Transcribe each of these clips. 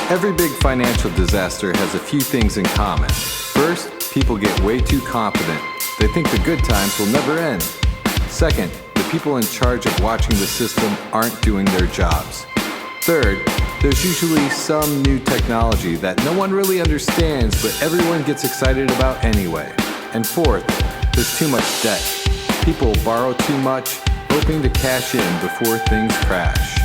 Every big financial disaster has a few things in common. First, people get way too confident. They think the good times will never end. Second, the people in charge of watching the system aren't doing their jobs. Third, there's usually some new technology that no one really understands, but everyone gets excited about anyway. And fourth, there's too much debt. People borrow too much, hoping to cash in before things crash.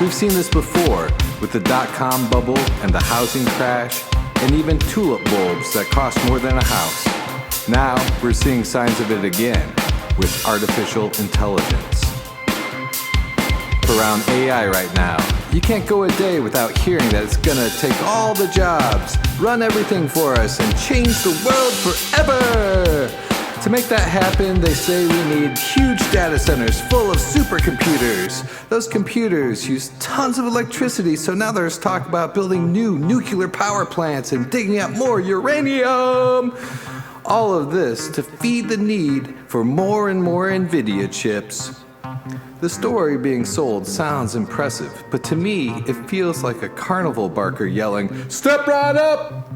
We've seen this before with the dot-com bubble and the housing crash, and even tulip bulbs that cost more than a house. Now we're seeing signs of it again with artificial intelligence. Around AI right now, you can't go a day without hearing that it's gonna take all the jobs, run everything for us, and change the world forever! To make that happen, they say we need huge data centers full of supercomputers. Those computers use tons of electricity, so now there's talk about building new nuclear power plants and digging up more uranium. All of this to feed the need for more and more NVIDIA chips. The story being sold sounds impressive, but to me, it feels like a carnival barker yelling, "Step right up!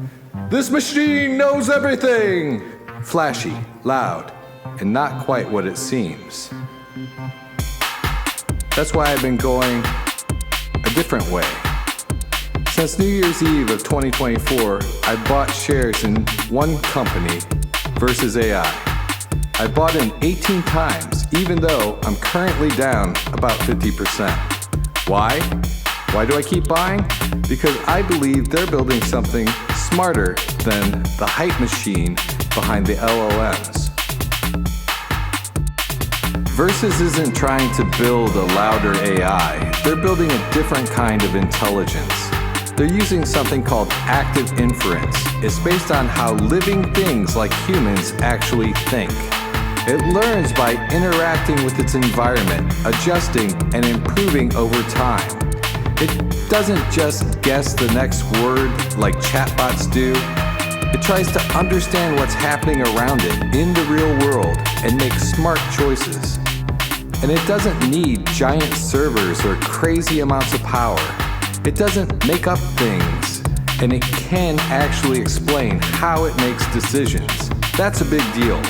This machine knows everything!" Flashy, loud, and not quite what it seems. That's why I've been going a different way. Since New Year's Eve of 2024, I've bought shares in one company versus AI. I bought in 18 times, even though I'm currently down about 50%. Why? Why do I keep buying? Because I believe they're building something smarter than the hype machine behind the LLMs. Versus isn't trying to build a louder AI. They're building a different kind of intelligence. They're using something called active inference. It's based on how living things like humans actually think. It learns by interacting with its environment, adjusting and improving over time. It doesn't just guess the next word like chatbots do. It tries to understand what's happening around it in the real world and make smart choices. And it doesn't need giant servers or crazy amounts of power. It doesn't make up things, and it can actually explain how it makes decisions. That's a big deal.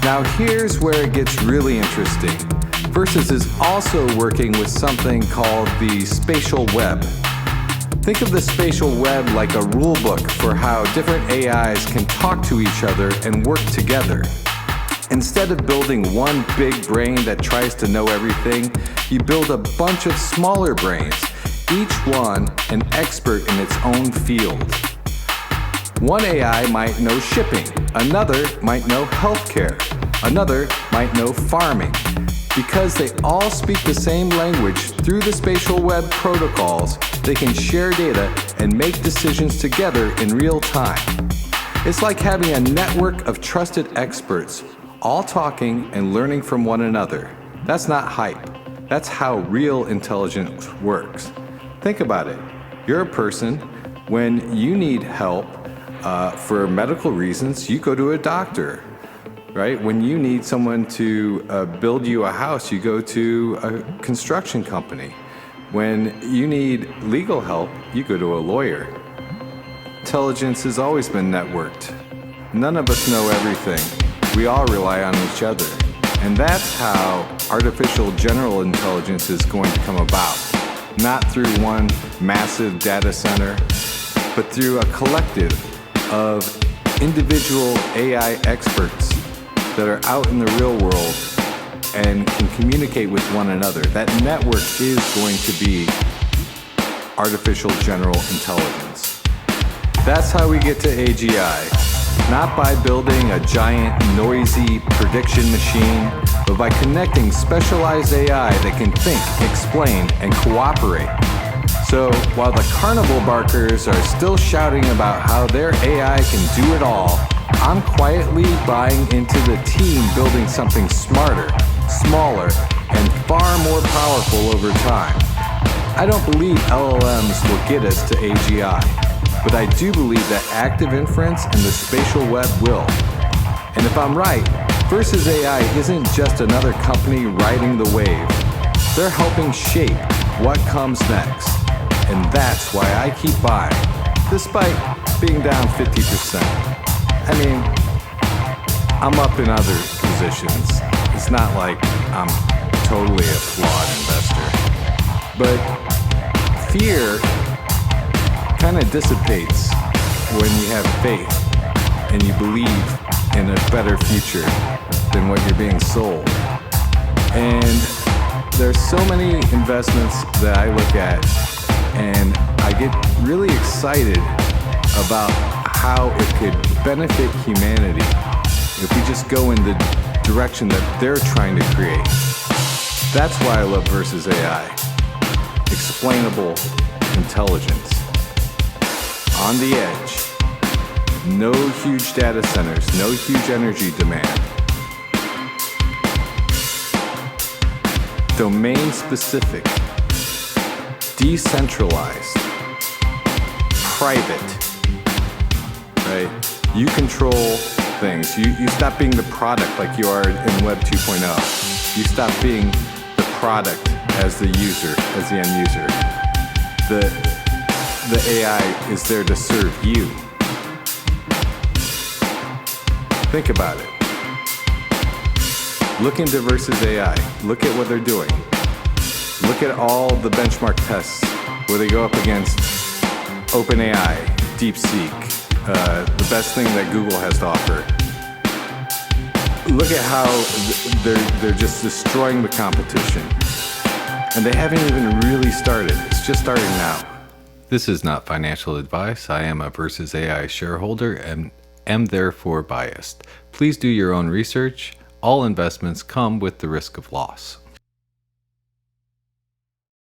Now here's where it gets really interesting. Versus is also working with something called the spatial web. Think of the spatial web like a rule book for how different AIs can talk to each other and work together. Instead of building one big brain that tries to know everything, you build a bunch of smaller brains, each one an expert in its own field. One AI might know shipping, another might know healthcare, another might know farming. Because they all speak the same language through the spatial web protocols, they can share data and make decisions together in real time. It's like having a network of trusted experts, all talking and learning from one another. That's not hype. That's how real intelligence works. Think about it. You're a person. When you need help for medical reasons, you go to a doctor. Right? When you need someone to build you a house, you go to a construction company. When you need legal help, you go to a lawyer. Intelligence has always been networked. None of us know everything. We all rely on each other. And that's how artificial general intelligence is going to come about. Not through one massive data center, but through a collective of individual AI experts that are out in the real world and can communicate with one another. That network is going to be artificial general intelligence. That's how we get to AGI. Not by building a giant, noisy prediction machine, but by connecting specialized AI that can think, explain, and cooperate. So while the carnival barkers are still shouting about how their AI can do it all, I'm quietly buying into the team building something smarter, smaller, and far more powerful over time. I don't believe LLMs will get us to AGI, but I do believe that active inference and the spatial web will. And if I'm right, Versus AI isn't just another company riding the wave. They're helping shape what comes next. And that's why I keep buying, despite being down 50%. I mean, I'm up in other positions. It's not like I'm totally a flawed investor. But fear kind of dissipates when you have faith and you believe in a better future than what you're being sold. And there's so many investments that I look at and I get really excited about how it could benefit humanity if we just go in the direction that they're trying to create. That's why I love Versus AI. Explainable intelligence. On the edge. No huge data centers, no huge energy demand. Domain specific. Decentralized. Private. Right? You control things. You stop being the product like you are in Web 2.0. You stop being the product as the user, as the end user. The AI is there to serve you. Think about it. Look into Versus AI. Look at what they're doing. Look at all the benchmark tests where they go up against OpenAI, DeepSeek, the best thing that Google has to offer. Look at how they're just destroying the competition. And they haven't even really started. It's just starting now. This is not financial advice. I am a Versus AI shareholder and am therefore biased. Please do your own research. All investments come with the risk of loss.